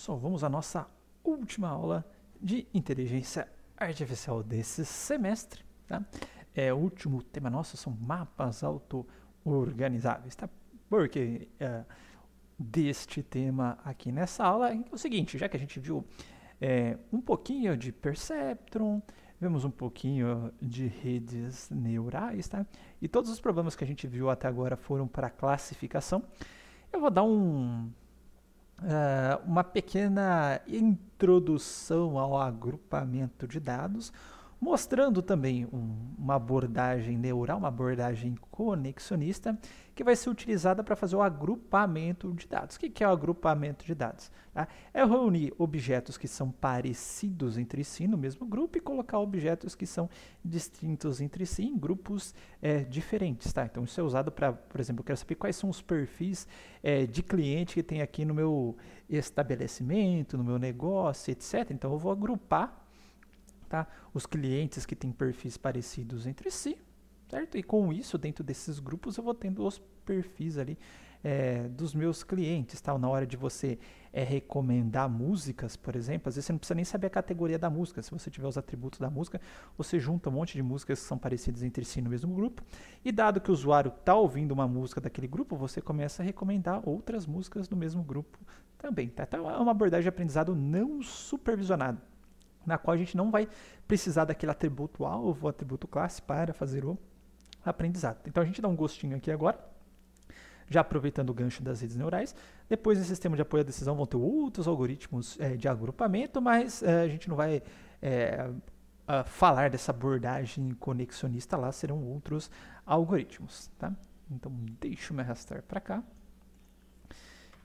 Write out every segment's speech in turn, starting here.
Pessoal, vamos à nossa última aula de inteligência artificial desse semestre. Tá? O último tema nosso são mapas auto-organizáveis. Tá? Porque deste tema aqui nessa aula é o seguinte, já que a gente viu um pouquinho de Perceptron, vemos um pouquinho de redes neurais, tá? E todos os problemas que a gente viu até agora foram para classificação. Eu vou dar uma pequena introdução ao agrupamento de dados, mostrando também uma abordagem neural, uma abordagem conexionista, que vai ser utilizada para fazer o agrupamento de dados. O que é o agrupamento de dados? Tá? É reunir objetos que são parecidos entre si no mesmo grupo e colocar objetos que são distintos entre si em grupos diferentes. Tá? Então, isso é usado para, por exemplo, eu quero saber quais são os perfis de cliente que tem aqui no meu estabelecimento, no meu negócio, etc. Então, eu vou agrupar, tá, os clientes que têm perfis parecidos entre si, certo? E com isso, dentro desses grupos, eu vou tendo os perfis ali dos meus clientes, tá? Na hora de você recomendar músicas, por exemplo, às vezes você não precisa nem saber a categoria da música. Se você tiver os atributos da música, você junta um monte de músicas que são parecidas entre si no mesmo grupo, e dado que o usuário está ouvindo uma música daquele grupo, você começa a recomendar outras músicas do mesmo grupo também, tá? Então, é uma abordagem de aprendizado não supervisionado, na qual a gente não vai precisar daquele atributo alvo, atributo classe para fazer o aprendizado. Então a gente dá um gostinho aqui agora, já aproveitando o gancho das redes neurais. Depois no sistema de apoio à decisão vão ter outros algoritmos de agrupamento, mas a gente não vai falar dessa abordagem conexionista lá, serão outros algoritmos. Tá? Então deixa eu me arrastar para cá.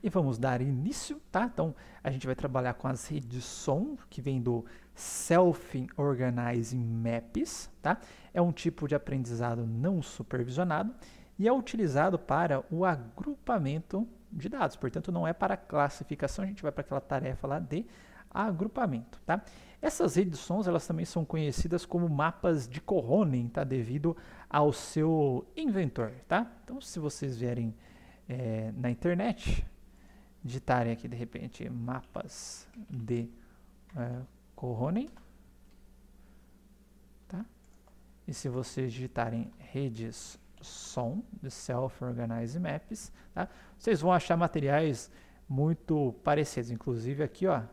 E vamos dar início, tá? Então, a gente vai trabalhar com as redes som, que vem do Self-Organizing Maps, tá? É um tipo de aprendizado não supervisionado e é utilizado para o agrupamento de dados. Portanto, não é para classificação, a gente vai para aquela tarefa lá de agrupamento, tá? Essas redes sons, elas também são conhecidas como mapas de Kohonen, tá? Devido ao seu inventor, tá? Então, se vocês vierem na internet, digitarem aqui de repente mapas de Kohonen, tá? E se vocês digitarem redes som de Self-Organized Maps, tá? Vocês vão achar materiais muito parecidos. Inclusive aqui, ó,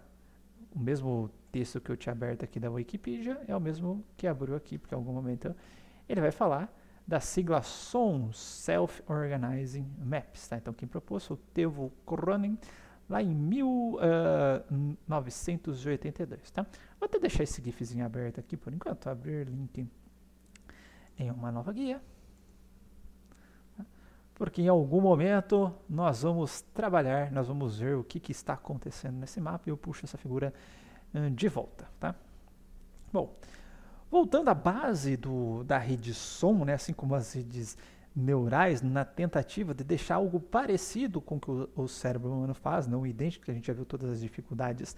o mesmo texto que eu tinha aberto aqui da Wikipedia é o mesmo que abriu aqui, porque em algum momento ele vai falar da sigla SOM, Self-Organizing Maps. Tá? Então, quem propôs foi o Teuvo Kohonen, lá em 1982. Tá? Vou até deixar esse gifzinho aberto aqui por enquanto, abrir link em uma nova guia. Tá? Porque em algum momento nós vamos trabalhar, nós vamos ver o que está acontecendo nesse mapa e eu puxo essa figura de volta. Tá? Bom, voltando à base da rede som, né, assim como as redes neurais, na tentativa de deixar algo parecido com o que o cérebro humano faz, não idêntico, que a gente já viu todas as dificuldades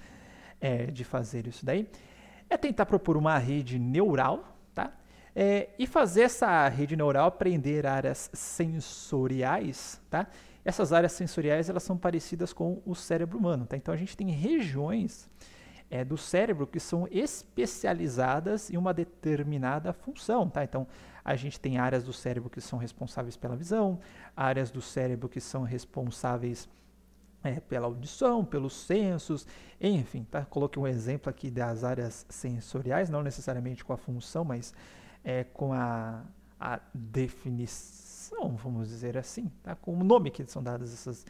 de fazer isso daí, é tentar propor uma rede neural, tá? E fazer essa rede neural aprender áreas sensoriais, tá? Essas áreas sensoriais, elas são parecidas com o cérebro humano, tá? Então a gente tem regiões do cérebro que são especializadas em uma determinada função, tá? Então, a gente tem áreas do cérebro que são responsáveis pela visão, áreas do cérebro que são responsáveis pela audição, pelos sensos, enfim, tá? Coloquei um exemplo aqui das áreas sensoriais, não necessariamente com a função, mas com a definição, vamos dizer assim, tá? Com o nome que são dadas essas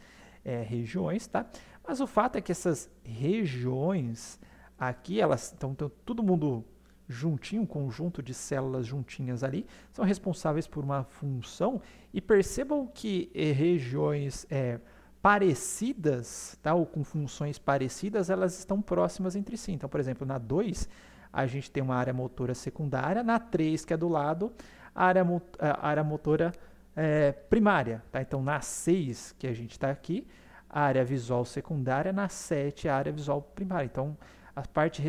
regiões, tá? Mas o fato é que essas regiões aqui, elas estão todo mundo juntinho, um conjunto de células juntinhas ali, são responsáveis por uma função, e percebam que regiões parecidas, tá? Ou com funções parecidas, elas estão próximas entre si. Então, por exemplo, na 2, a gente tem uma área motora secundária, na 3, que é do lado, a área motora primária. Tá? Então, na 6, que a gente está aqui, a área visual secundária, na 7, a área visual primária. Então, a parte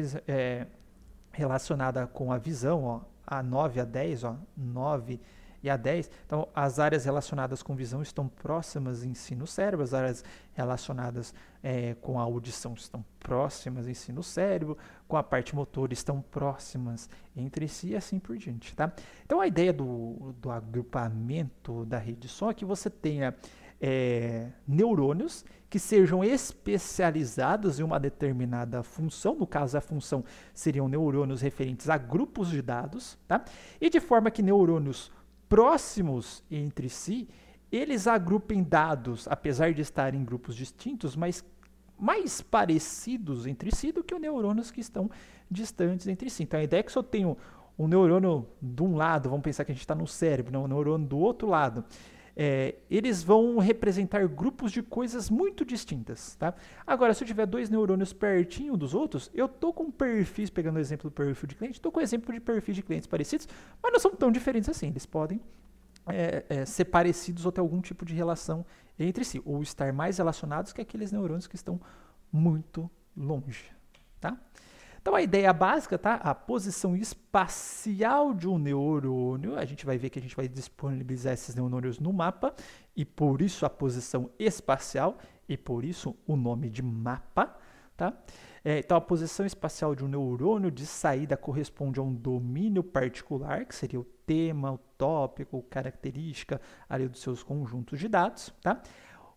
relacionada com a visão, ó, a 9 a 10, ó, 9 e a 10. Então, as áreas relacionadas com visão estão próximas em si no cérebro, as áreas relacionadas com a audição estão próximas em si no cérebro, com a parte motora estão próximas entre si e assim por diante, tá? Então, a ideia do agrupamento da rede de som é que você tenha neurônios que sejam especializados em uma determinada função, no caso a função seriam neurônios referentes a grupos de dados, tá? E de forma que neurônios próximos entre si, eles agrupem dados, apesar de estarem em grupos distintos, mas mais parecidos entre si do que os neurônios que estão distantes entre si. Então a ideia é que se eu tenho um neurônio de um lado, vamos pensar que a gente está no cérebro, não, um neurônio do outro lado, eles vão representar grupos de coisas muito distintas, tá? Agora, se eu tiver dois neurônios pertinho dos outros, eu tô com perfis, pegando o exemplo do perfil de cliente, tô com exemplo de perfis de clientes parecidos, mas não são tão diferentes assim. Eles podem ser parecidos ou ter algum tipo de relação entre si, ou estar mais relacionados que aqueles neurônios que estão muito longe, tá? Então, a ideia básica, tá? A posição espacial de um neurônio, a gente vai ver que a gente vai disponibilizar esses neurônios no mapa, e por isso a posição espacial, e por isso o nome de mapa, tá? Então, a posição espacial de um neurônio de saída corresponde a um domínio particular, que seria o tema, o tópico, característica ali dos seus conjuntos de dados, tá?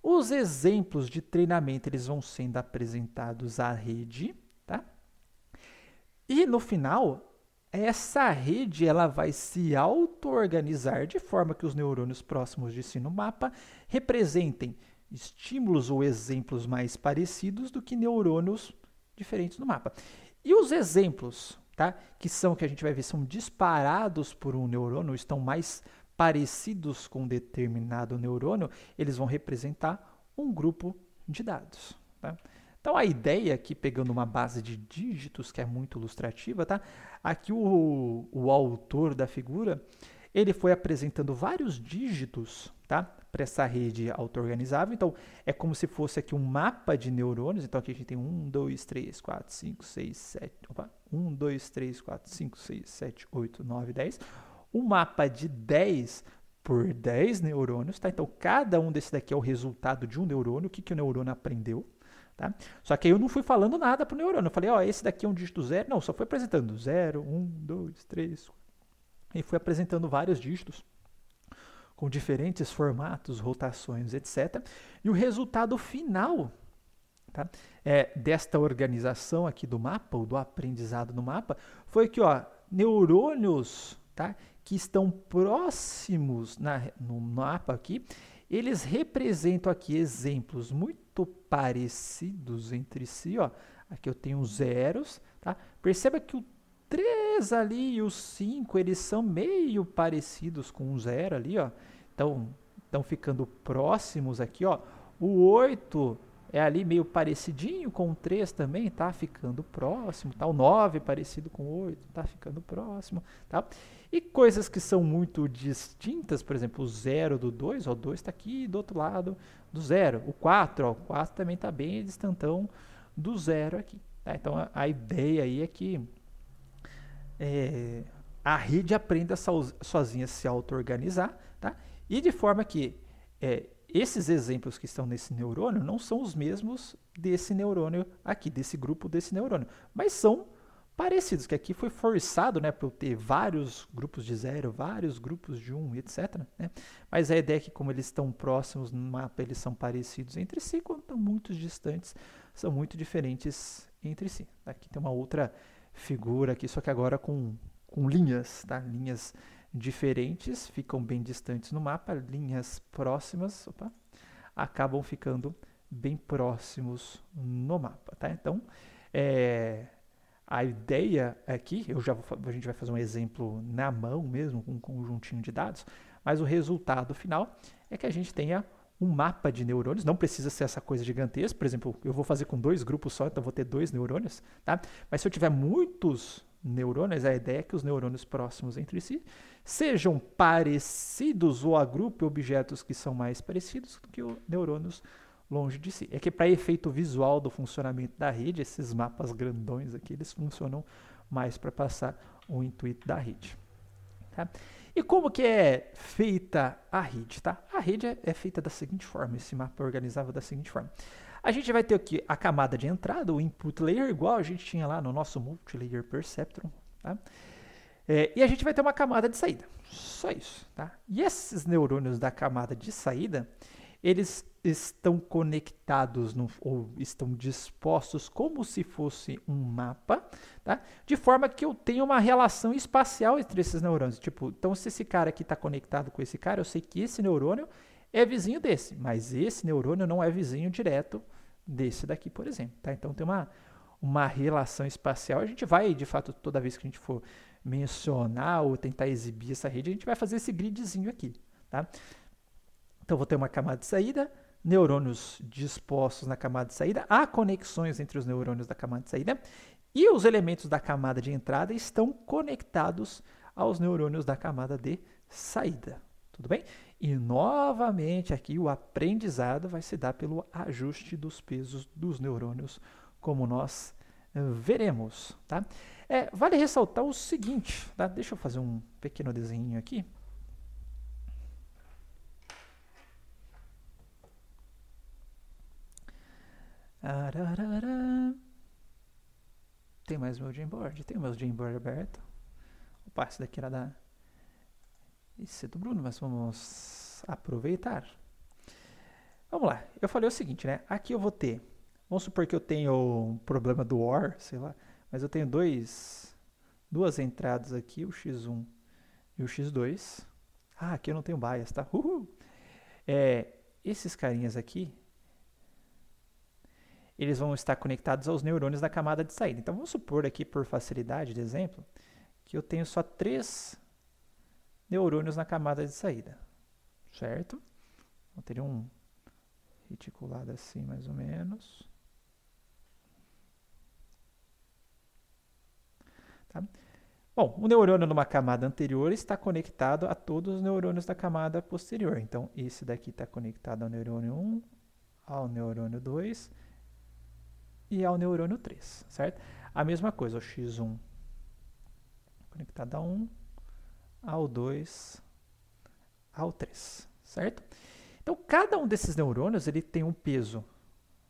Os exemplos de treinamento, eles vão sendo apresentados à rede, tá? E no final, essa rede ela vai se auto-organizar de forma que os neurônios próximos de si no mapa representem estímulos ou exemplos mais parecidos do que neurônios diferentes no mapa. E os exemplos, tá, que a gente vai ver, são disparados por um neurônio, estão mais parecidos com um determinado neurônio, eles vão representar um grupo de dados, tá? Então, a ideia aqui, pegando uma base de dígitos, que é muito ilustrativa, tá? Aqui o autor da figura, ele foi apresentando vários dígitos, tá? Para essa rede auto-organizável. Então, é como se fosse aqui um mapa de neurônios. Então, aqui a gente tem 1, 2, 3, 4, 5, 6, 7... Opa! 1, 2, 3, 4, 5, 6, 7, 8, 9, 10. Um mapa de 10 por 10 neurônios, tá? Então, cada um desse daqui é o resultado de um neurônio. O que o neurônio aprendeu? Tá? Só que aí eu não fui falando nada para o neurônio. Eu falei, ó, esse daqui é um dígito 0. Não, só fui apresentando 0, 1, 2, 3. E fui apresentando vários dígitos com diferentes formatos, rotações, etc. E o resultado final, tá, desta organização aqui do mapa, ou do aprendizado no mapa, foi que, ó, neurônios, tá, que estão próximos no mapa aqui, eles representam aqui exemplos muito parecidos entre si, ó. Aqui eu tenho zeros, tá? Perceba que o 3 ali e o 5, eles são meio parecidos com o 0 ali, ó. Então, estão ficando próximos aqui, ó. O 8 é ali meio parecidinho com o 3 também, tá ficando próximo, tá? O 9 parecido com o 8, tá ficando próximo, tá? E coisas que são muito distintas, por exemplo, o 0 do 2, ó, o 2 está aqui do outro lado do 0. O 4, ó, o 4 também está bem distantão do 0 aqui, tá? Então, a ideia aí é que a rede aprenda sozinha a se auto-organizar, tá? E de forma que esses exemplos que estão nesse neurônio não são os mesmos desse neurônio aqui, desse grupo desse neurônio, mas são parecidos, que aqui foi forçado, né, para eu ter vários grupos de 0, vários grupos de 1, etc, né? Mas a ideia é que, como eles estão próximos no mapa, eles são parecidos entre si, quando estão muito distantes, são muito diferentes entre si. Aqui tem uma outra figura aqui, só que agora com linhas, tá? Linhas diferentes, ficam bem distantes no mapa, linhas próximas, acabam ficando bem próximos no mapa, tá? Então, a ideia aqui, a gente vai fazer um exemplo na mão mesmo, com um conjuntinho de dados, mas o resultado final é que a gente tenha um mapa de neurônios, não precisa ser essa coisa gigantesca, por exemplo, eu vou fazer com 2 grupos só, então vou ter 2 neurônios, tá? Mas se eu tiver muitos neurônios, a ideia é que os neurônios próximos entre si sejam parecidos ou agrupem objetos que são mais parecidos do que os neurônios longe de si. É que para efeito visual do funcionamento da rede, esses mapas grandões aqui, eles funcionam mais para passar o intuito da rede. Tá? E como que é feita a rede, tá? A rede é feita da seguinte forma, esse mapa é organizável da seguinte forma. A gente vai ter aqui a camada de entrada, o input layer, igual a gente tinha lá no nosso multilayer perceptron, tá? E a gente vai ter uma camada de saída, só isso, tá? E esses neurônios da camada de saída, eles estão conectados ou estão dispostos como se fosse um mapa, tá? De forma que eu tenho uma relação espacial entre esses neurônios. Tipo, então se esse cara aqui está conectado com esse cara, eu sei que esse neurônio é vizinho desse, mas esse neurônio não é vizinho direto desse daqui, por exemplo, tá? Então tem uma relação espacial. A gente vai, de fato, toda vez que a gente for mencionar ou tentar exibir essa rede, a gente vai fazer esse gridzinho aqui, tá? Então, vou ter uma camada de saída, neurônios dispostos na camada de saída, há conexões entre os neurônios da camada de saída, e os elementos da camada de entrada estão conectados aos neurônios da camada de saída. Tudo bem? E, novamente, aqui o aprendizado vai se dar pelo ajuste dos pesos dos neurônios, como nós veremos. Tá? Vale ressaltar o seguinte, tá? Deixa eu fazer um pequeno desenho aqui. Tem mais meu Jamboard? Tem o meu Jamboard aberto. Opa, esse daqui era da... Esse é do Bruno, mas vamos aproveitar. Vamos lá. Eu falei o seguinte, né? Aqui eu vou ter... Vamos supor que eu tenho um problema do OR, sei lá. Mas eu tenho duas entradas aqui, o X1 e o X2. Ah, aqui eu não tenho bias, tá? Uhul! Esses carinhas aqui, eles vão estar conectados aos neurônios da camada de saída. Então, vamos supor aqui, por facilidade de exemplo, que eu tenho só 3 neurônios na camada de saída, certo? Vou ter um reticulado assim, mais ou menos. Tá? Bom, o neurônio numa camada anterior está conectado a todos os neurônios da camada posterior. Então, esse daqui está conectado ao neurônio 1, ao neurônio 2 e ao neurônio 3, certo? A mesma coisa, o X1 conectado a 1, ao 2, ao 3, certo? Então, cada um desses neurônios ele tem um peso,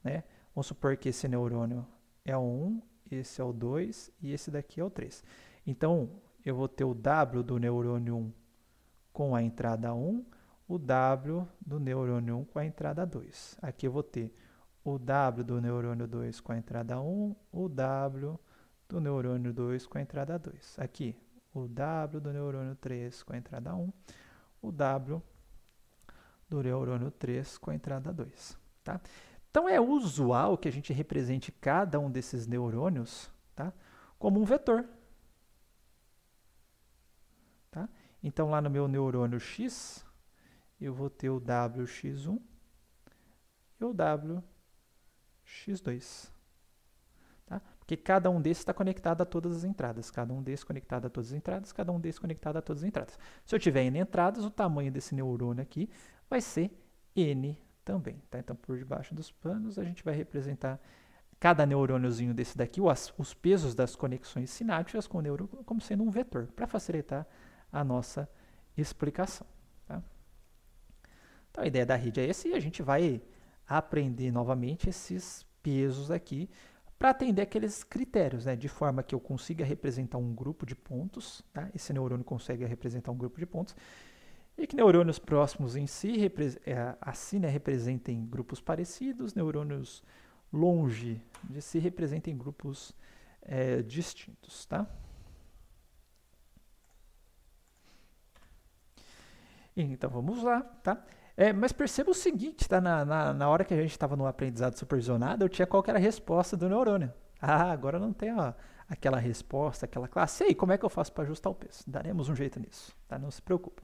né? Vamos supor que esse neurônio é o 1, esse é o 2 e esse daqui é o 3. Então, eu vou ter o W do neurônio 1 com a entrada 1, o W do neurônio 1 com a entrada 2. Aqui eu vou ter o W do neurônio 2 com a entrada 1, o W do neurônio 2 com a entrada 2. Aqui, o W do neurônio 3 com a entrada 1, o W do neurônio 3 com a entrada 2. Tá? Então, é usual que a gente represente cada um desses neurônios, tá, como um vetor. Tá? Então, lá no meu neurônio X, eu vou ter o WX1 e o WX2. Tá? Porque cada um desses está conectado a todas as entradas. Cada um desses conectado a todas as entradas, cada um desses conectado a todas as entradas. Se eu tiver N entradas, o tamanho desse neurônio aqui vai ser N também. Tá? Então, por debaixo dos panos, a gente vai representar cada neurôniozinho desse daqui, os pesos das conexões sinápticas com o neurônio, como sendo um vetor, para facilitar a nossa explicação. Tá? Então, a ideia da rede é essa e a gente vai aprender novamente esses pesos aqui para atender aqueles critérios, né? De forma que eu consiga representar um grupo de pontos, tá? Esse neurônio consegue representar um grupo de pontos, e que neurônios próximos em si assim, né, representem grupos parecidos, neurônios longe de si representem grupos distintos. Tá? Então vamos lá. Tá? Mas perceba o seguinte, tá? Na hora que a gente estava no aprendizado supervisionado, eu tinha qual que era a resposta do neurônio. Ah, agora não tem aquela resposta, aquela classe. E aí, como é que eu faço para ajustar o peso? Daremos um jeito nisso, tá? Não se preocupe.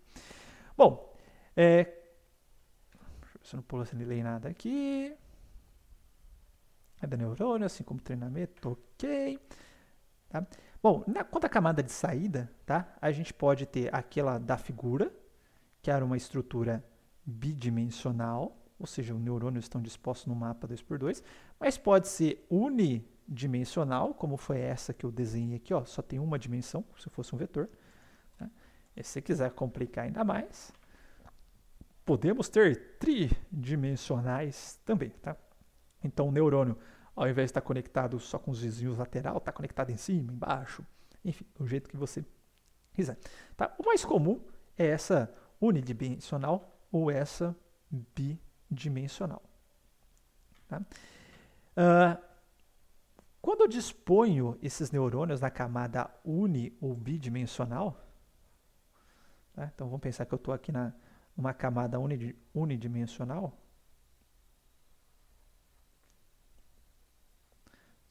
Bom, deixa eu ver se eu não pulei nada aqui. É da neurônio, assim como treinamento, ok. Tá? Bom, quanto à camada de saída, tá? A gente pode ter aquela da figura, que era uma estrutura bidimensional, ou seja, os neurônios estão dispostos no mapa 2x2, mas pode ser unidimensional, como foi essa que eu desenhei aqui, ó, só tem uma dimensão, se fosse um vetor. Tá? E se quiser complicar ainda mais, podemos ter tridimensionais também, tá? Então o neurônio, ao invés de estar conectado só com os vizinhos lateral, está conectado em cima, embaixo, enfim, do jeito que você quiser. Tá? O mais comum é essa unidimensional ou essa bidimensional. Tá? Quando eu disponho esses neurônios na camada uni ou bidimensional, tá? Então vamos pensar que eu estou aqui numa camada unidimensional, ou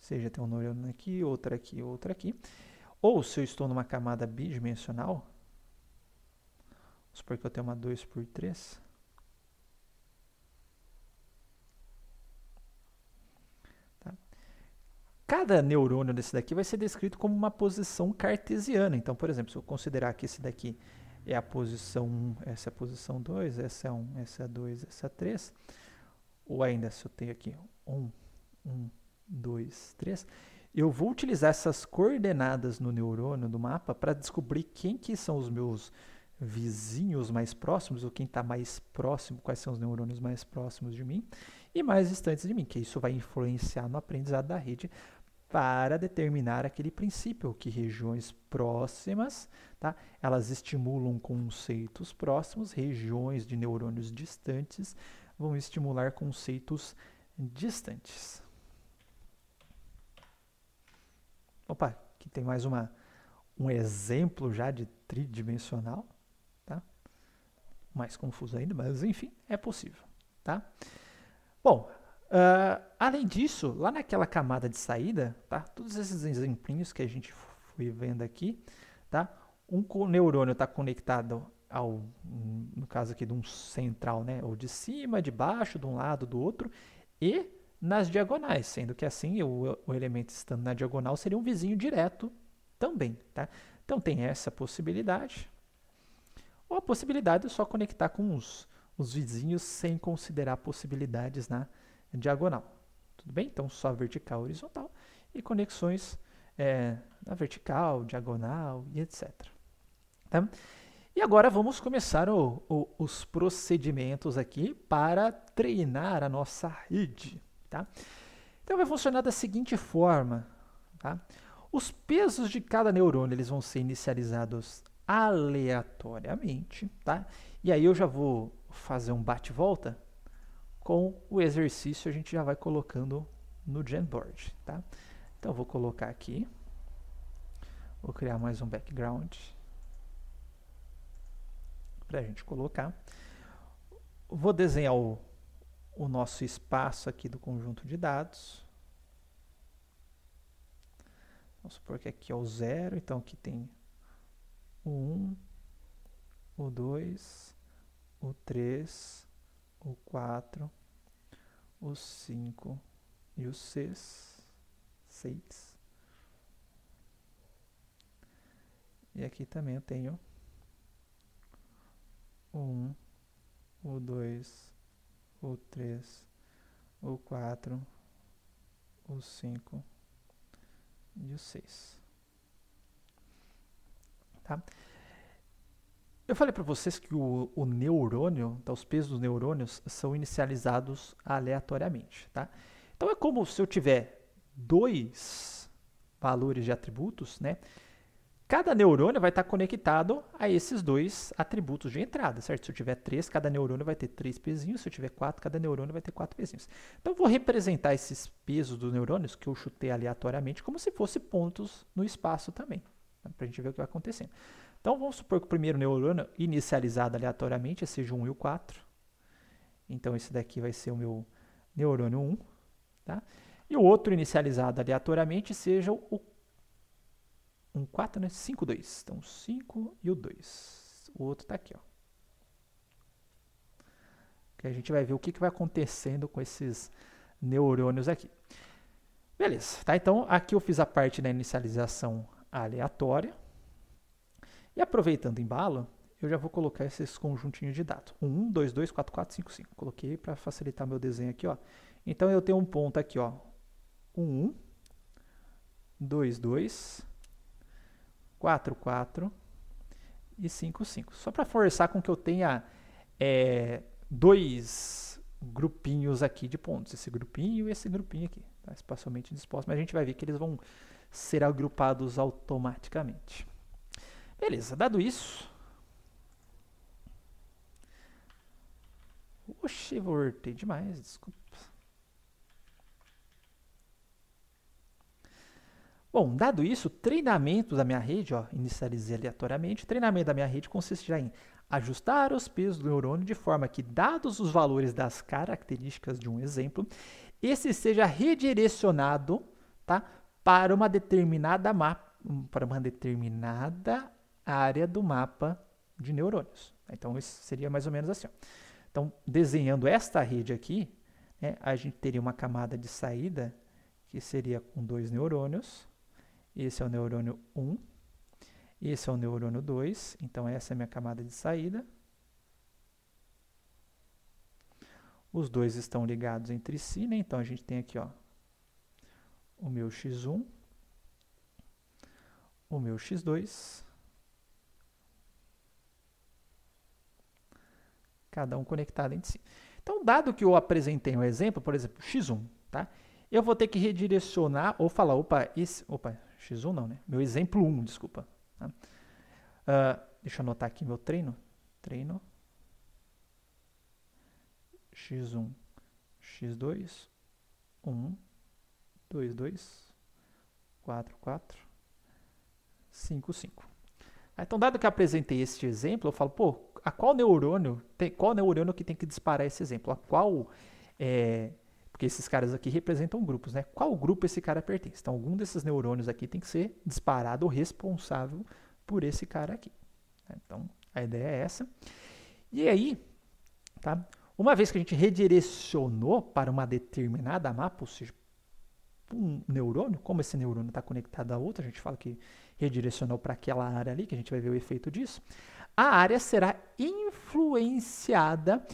seja, tem um neurônio aqui, outra aqui, outra aqui. Ou se eu estou numa camada bidimensional, vamos supor que eu tenho uma 2x3. Tá? Cada neurônio desse daqui vai ser descrito como uma posição cartesiana. Então, por exemplo, se eu considerar que esse daqui é a posição 1, essa é a posição 2, essa é 1, essa é 2, essa é 3, ou ainda se eu tenho aqui 1, 2, 3, eu vou utilizar essas coordenadas no neurônio do mapa para descobrir quem que são os meus vizinhos mais próximos, ou quem está mais próximo, quais são os neurônios mais próximos de mim e mais distantes de mim, que isso vai influenciar no aprendizado da rede para determinar aquele princípio, que regiões próximas, tá? Elas estimulam conceitos próximos, regiões de neurônios distantes vão estimular conceitos distantes. Opa, aqui tem mais um exemplo já de tridimensional, tá? Mais confuso ainda, mas enfim, é possível, tá? Bom, além disso, lá naquela camada de saída, tá? Todos esses exemplinhos que a gente foi vendo aqui, tá? Um neurônio está conectado no caso aqui de um central, né? Ou de cima, de baixo, de um lado, do outro, e nas diagonais, sendo que assim o elemento estando na diagonal seria um vizinho direto também, tá? Então tem essa possibilidade, ou a possibilidade de só conectar com os vizinhos sem considerar possibilidades na diagonal, tudo bem? Então só vertical, horizontal e conexões na vertical, diagonal e etc. Tá? E agora vamos começar os procedimentos aqui para treinar a nossa rede. Tá? Então vai funcionar da seguinte forma. Tá? Os pesos de cada neurônio eles vão ser inicializados aleatoriamente. Tá? E aí eu já vou fazer um bate-volta com o exercício, a gente já vai colocando no Jamboard. Tá? Então eu vou colocar aqui. Vou criar mais um background para a gente colocar. Vou desenhar o nosso espaço aqui do conjunto de dados. Vamos supor que aqui é o 0, então aqui tem o 1, o 2, o 3, o 4, o 5 e o 6. E aqui também eu tenho o 1, o 2, o 3, o 4, o 5 e o 6. Tá? Eu falei para vocês que o neurônio, então os pesos dos neurônios são inicializados aleatoriamente. Tá? Então é como se eu tiver dois valores de atributos, né? Cada neurônio vai estar conectado a esses dois atributos de entrada, certo? Se eu tiver 3, cada neurônio vai ter 3 pezinhos. Se eu tiver 4, cada neurônio vai ter 4 pezinhos. Então, eu vou representar esses pesos dos neurônios que eu chutei aleatoriamente como se fossem pontos no espaço também, tá? Para a gente ver o que vai acontecendo. Então, vamos supor que o primeiro neurônio inicializado aleatoriamente seja o 1 e o 4. Então, esse daqui vai ser o meu neurônio 1. Tá? E o outro inicializado aleatoriamente seja o 4, né? 5, 2. Então, 5 e o 2. O outro está aqui, ó. Que a gente vai ver o que vai acontecendo com esses neurônios aqui. Beleza, tá? Então, aqui eu fiz a parte da inicialização aleatória. E aproveitando o embalo, eu já vou colocar esses conjuntinhos de dados. 1, 2, 2, 4, 4, 5, 5. Coloquei para facilitar meu desenho aqui, ó. Então, eu tenho um ponto aqui, ó. 1, 2, 2... 4, 4, e 5, 5. Só para forçar com que eu tenha dois grupinhos aqui de pontos. Esse grupinho e esse grupinho aqui. Tá? Espacialmente dispostos, mas a gente vai ver que eles vão ser agrupados automaticamente. Beleza, dado isso... Oxi, voltei demais, desculpa. Bom, dado isso, o treinamento da minha rede, ó, inicializei aleatoriamente, o treinamento da minha rede consistirá em ajustar os pesos do neurônio de forma que, dados os valores das características de um exemplo, esse seja redirecionado, tá, para uma determinada área do mapa de neurônios. Então, isso seria mais ou menos assim. Ó. Então, desenhando esta rede aqui, né, a gente teria uma camada de saída que seria com 2 neurônios. Esse é o neurônio 1, esse é o neurônio 2, então essa é a minha camada de saída. Os dois estão ligados entre si, né? Então a gente tem aqui ó, o meu X1, o meu X2, cada um conectado entre si. Então, dado que eu apresentei um exemplo, por exemplo, X1, tá? Eu vou ter que redirecionar ou falar, X1 não, né? Meu exemplo 1, desculpa. Tá? Deixa eu anotar aqui meu treino. Treino. X1, X2, 1, 2, 2, 4, 4, 5, 5. Então, dado que eu apresentei este exemplo, eu falo, pô, qual neurônio que tem que disparar esse exemplo? A qual... porque esses caras aqui representam grupos, né? Qual grupo esse cara pertence? Então, algum desses neurônios aqui tem que ser disparado ou responsável por esse cara aqui. Então, a ideia é essa. E aí, tá? Uma vez que a gente redirecionou para uma determinada mapa, ou seja, um neurônio, como esse neurônio está conectado a outro, a gente fala que redirecionou para aquela área ali, que a gente vai ver o efeito disso, a área será influenciada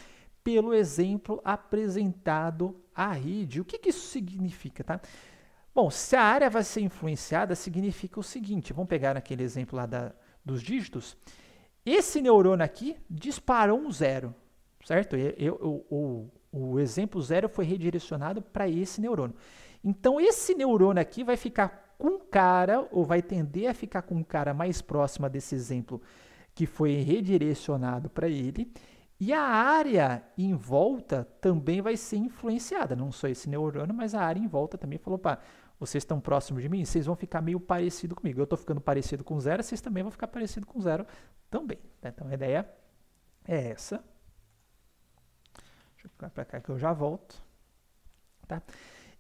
pelo exemplo apresentado à rede. O que isso significa, tá? Bom, se a área vai ser influenciada, significa o seguinte, vamos pegar naquele exemplo lá dos dígitos, esse neurônio aqui disparou um 0, certo? O exemplo 0 foi redirecionado para esse neurônio. Então, esse neurônio aqui vai ficar com um cara, ou vai tender a ficar com um cara mais próximo desse exemplo que foi redirecionado para ele, e a área em volta também vai ser influenciada, não só esse neurônio, mas a área em volta também falou, pá, vocês estão próximos de mim, vocês vão ficar meio parecido comigo. Eu estou ficando parecido com 0, vocês também vão ficar parecido com 0 também. Tá? Então, a ideia é essa. Deixa eu ficar para cá que eu já volto. Tá?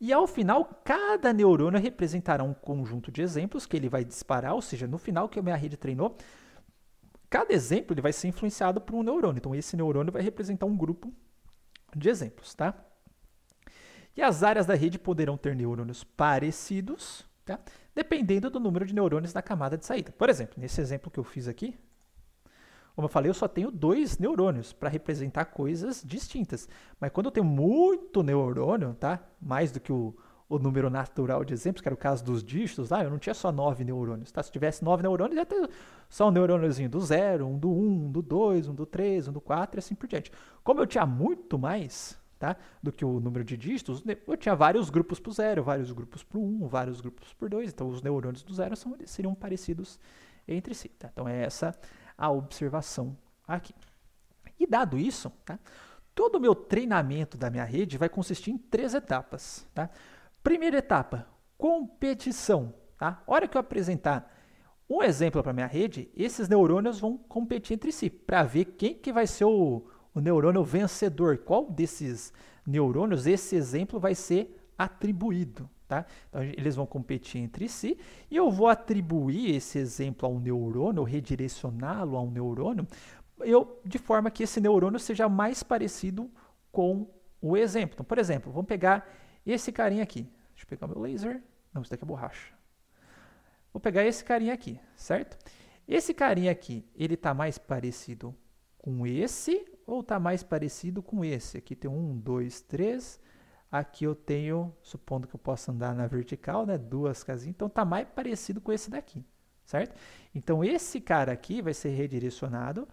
E ao final, cada neurônio representará um conjunto de exemplos que ele vai disparar, ou seja, no final que a minha rede treinou, cada exemplo ele vai ser influenciado por um neurônio. Então, esse neurônio vai representar um grupo de exemplos, tá? E as áreas da rede poderão ter neurônios parecidos, tá? Dependendo do número de neurônios na camada de saída. Por exemplo, nesse exemplo que eu fiz aqui, como eu falei, eu só tenho 2 neurônios para representar coisas distintas. Mas quando eu tenho muito neurônio, tá? Mais do que o número natural de exemplos, que era o caso dos dígitos, eu não tinha só 9 neurônios. Tá? Se tivesse 9 neurônios, ia ter só um neurôniozinho do 0, um do 1, um do 2, um do 3, um do 4 e assim por diante. Como eu tinha muito mais, tá, do que o número de dígitos, eu tinha vários grupos para o 0, vários grupos para o 1, vários grupos por 2. Então, os neurônios do 0 seriam parecidos entre si. Tá? Então, é essa a observação aqui. E dado isso, tá, todo o meu treinamento da minha rede vai consistir em 3 etapas. Tá? Primeira etapa, competição. Tá? A hora que eu apresentar um exemplo para a minha rede, esses neurônios vão competir entre si, para ver quem que vai ser o neurônio vencedor. Qual desses neurônios esse exemplo vai ser atribuído. Tá? Então, eles vão competir entre si e eu vou atribuir esse exemplo a um neurônio, ou redirecioná-lo a um neurônio, de forma que esse neurônio seja mais parecido com o exemplo. Então, por exemplo, vamos pegar esse carinha aqui. Deixa eu pegar o meu laser. Não, isso daqui é borracha. Vou pegar esse carinha aqui, certo? Esse carinha aqui, ele está mais parecido com esse ou está mais parecido com esse? Aqui tem 1, 2, 3. Aqui eu tenho, supondo que eu possa andar na vertical, né, 2 casinhas. Então, está mais parecido com esse daqui, certo? Então, esse cara aqui vai ser redirecionado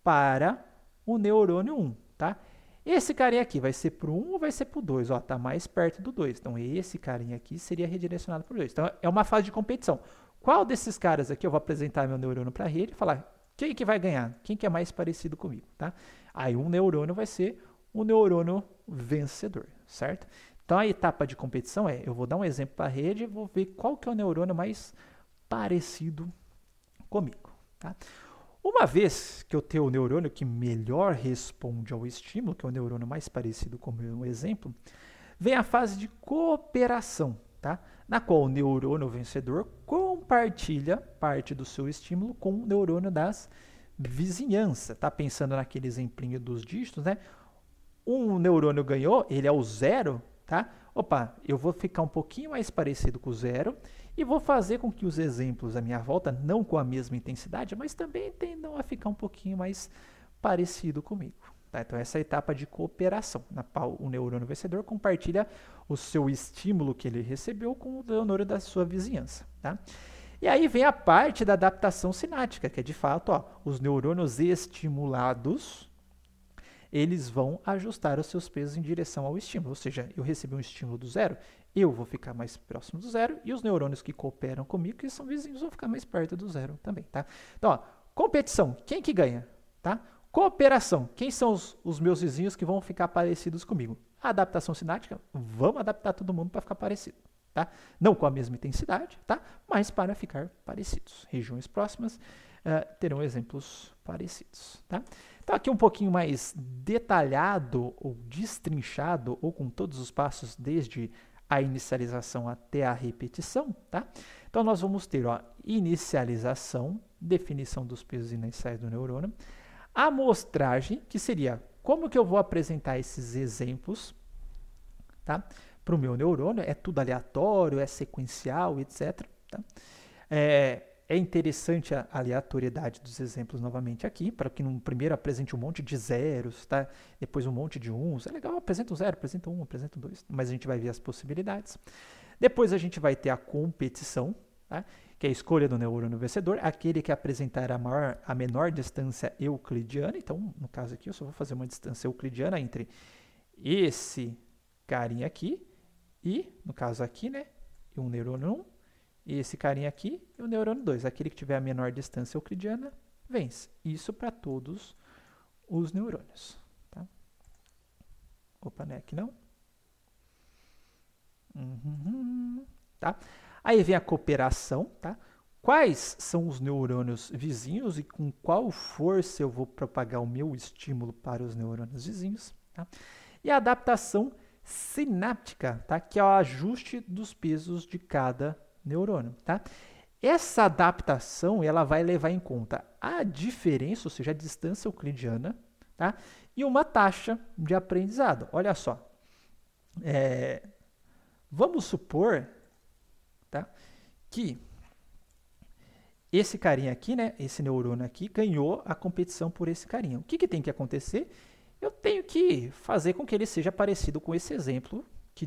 para o neurônio 1, tá? Esse carinha aqui vai ser para o 1 ou vai ser para o 2? Ó, tá mais perto do 2. Então, esse carinha aqui seria redirecionado para o 2. Então, é uma fase de competição. Qual desses caras aqui eu vou apresentar meu neurônio para a rede e falar quem que vai ganhar? Quem que é mais parecido comigo, tá? Aí, um neurônio vai ser o neurônio vencedor, certo? Então, a etapa de competição eu vou dar um exemplo para a rede e vou ver qual que é o neurônio mais parecido comigo, tá? Uma vez que eu tenho o neurônio que melhor responde ao estímulo, que é o neurônio mais parecido com o meu exemplo, vem a fase de cooperação, tá? Na qual o neurônio vencedor compartilha parte do seu estímulo com o neurônio das vizinhanças. Tá pensando naquele exemplinho dos dígitos, né? Um neurônio ganhou, ele é o 0, tá? Opa, eu vou ficar um pouquinho mais parecido com o 0 e vou fazer com que os exemplos à minha volta, não com a mesma intensidade, mas também tendam a ficar um pouquinho mais parecido comigo. Tá? Então, essa é a etapa de cooperação, na qual o neurônio vencedor compartilha o seu estímulo que ele recebeu com o neurônio da sua vizinhança. Tá? E aí vem a parte da adaptação sináptica, que é de fato, ó, os neurônios estimulados, eles vão ajustar os seus pesos em direção ao estímulo. Ou seja, eu recebi um estímulo do 0, eu vou ficar mais próximo do 0 e os neurônios que cooperam comigo, que são vizinhos, vão ficar mais perto do 0 também, tá? Então, ó, competição, quem que ganha, tá? Cooperação, quem são os meus vizinhos que vão ficar parecidos comigo? A adaptação sináptica, vamos adaptar todo mundo para ficar parecido, tá? Não com a mesma intensidade, tá? Mas para ficar parecidos. Regiões próximas terão exemplos parecidos, tá? Então, aqui um pouquinho mais detalhado ou destrinchado, ou com todos os passos desde a inicialização até a repetição, tá? Então, nós vamos ter, ó, inicialização, definição dos pesos iniciais do neurônio, amostragem, que seria como que eu vou apresentar esses exemplos, tá? Para o meu neurônio, é tudo aleatório, é sequencial, etc. Tá? É interessante a aleatoriedade dos exemplos novamente aqui, para que no primeiro apresente um monte de zeros, tá? Depois um monte de uns. É legal, apresenta um zero, apresenta um, apresenta dois, mas a gente vai ver as possibilidades. Depois a gente vai ter a competição, tá? Que é a escolha do neurônio vencedor, aquele que apresentar a menor distância euclidiana. Então, no caso aqui, eu só vou fazer uma distância euclidiana entre esse carinha aqui e, no caso aqui, né, um neurônio 1, e esse carinha aqui e o neurônio 2. Aquele que tiver a menor distância euclidiana vence. Isso para todos os neurônios. Tá? Opa, não é aqui não. Tá? Aí vem a cooperação. Tá? Quais são os neurônios vizinhos e com qual força eu vou propagar o meu estímulo para os neurônios vizinhos. Tá? E a adaptação sináptica, tá? Que é o ajuste dos pesos de cada neurônio, tá? Essa adaptação, ela vai levar em conta a diferença, ou seja, a distância euclidiana, tá? E uma taxa de aprendizado. Olha só, vamos supor, tá, que esse carinha aqui, né, esse neurônio aqui, ganhou a competição por esse carinha. O que tem que acontecer? Eu tenho que fazer com que ele seja parecido com esse exemplo que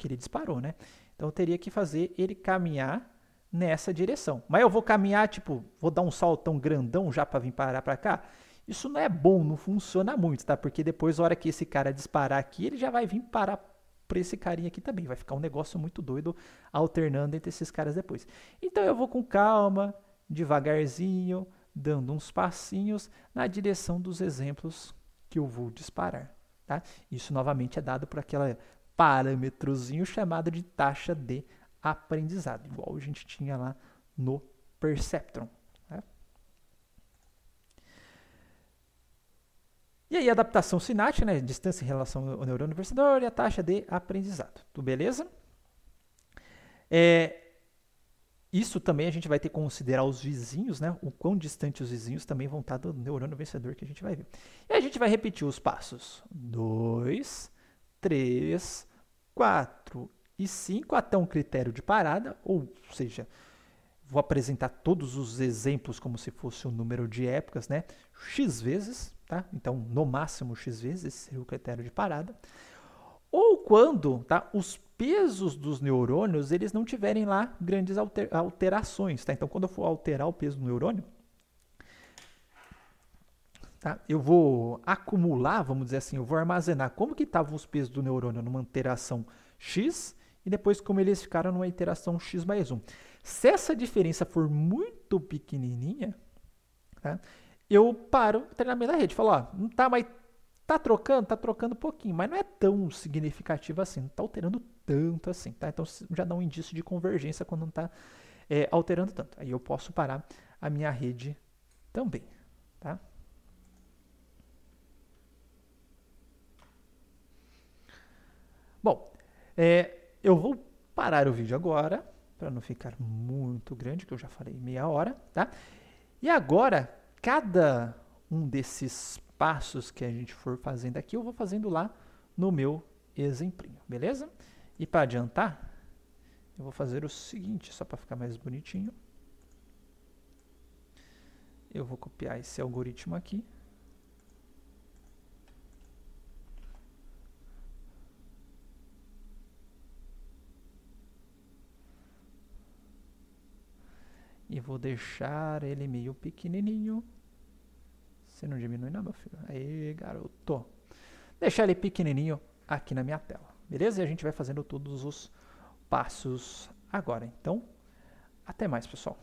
ele disparou, né? Então, eu teria que fazer ele caminhar nessa direção. Mas eu vou caminhar, tipo, vou dar um saltão grandão já para vir parar para cá? Isso não é bom, não funciona muito, tá? Porque depois, na hora que esse cara disparar aqui, ele já vai vir parar para esse carinha aqui também. Vai ficar um negócio muito doido alternando entre esses caras depois. Então, eu vou com calma, devagarzinho, dando uns passinhos na direção dos exemplos que eu vou disparar, tá? Isso, novamente, é dado por aquela parâmetrozinho chamado de taxa de aprendizado, igual a gente tinha lá no Perceptron. Né? E aí, a adaptação sináptica, né? Distância em relação ao neurônio vencedor e a taxa de aprendizado. Tudo beleza? Isso também a gente vai ter que considerar os vizinhos, né? O quão distante os vizinhos também vão estar do neurônio vencedor que a gente vai ver. E a gente vai repetir os passos 2, 3, 4 e 5 até um critério de parada, ou seja, vou apresentar todos os exemplos como se fosse um número de épocas, né? X vezes, tá? Então, no máximo X vezes, esse seria o critério de parada. Ou quando, tá? Os pesos dos neurônios eles não tiverem lá grandes alterações, tá? Então, quando eu for alterar o peso do neurônio, tá? Eu vou acumular, vamos dizer assim, eu vou armazenar como que estavam os pesos do neurônio numa interação x e depois como eles ficaram numa interação x mais 1. Se essa diferença for muito pequenininha, tá? Eu paro o treinamento da rede, falo, ó, não tá, mas tá trocando um pouquinho, mas não é tão significativo assim, não tá alterando tanto assim, tá? Então já dá um indício de convergência quando não tá alterando tanto. Aí eu posso parar a minha rede também, tá? Bom, eu vou parar o vídeo agora, para não ficar muito grande, que eu já falei meia hora, tá? E agora, cada um desses passos que a gente for fazendo aqui, eu vou fazendo lá no meu exemplinho, beleza? E para adiantar, eu vou fazer o seguinte, só para ficar mais bonitinho. Eu vou copiar esse algoritmo aqui. E vou deixar ele meio pequenininho. Você não diminui não, meu filho? Aí, garoto. Deixar ele pequenininho aqui na minha tela, beleza? E a gente vai fazendo todos os passos agora. Então, até mais, pessoal.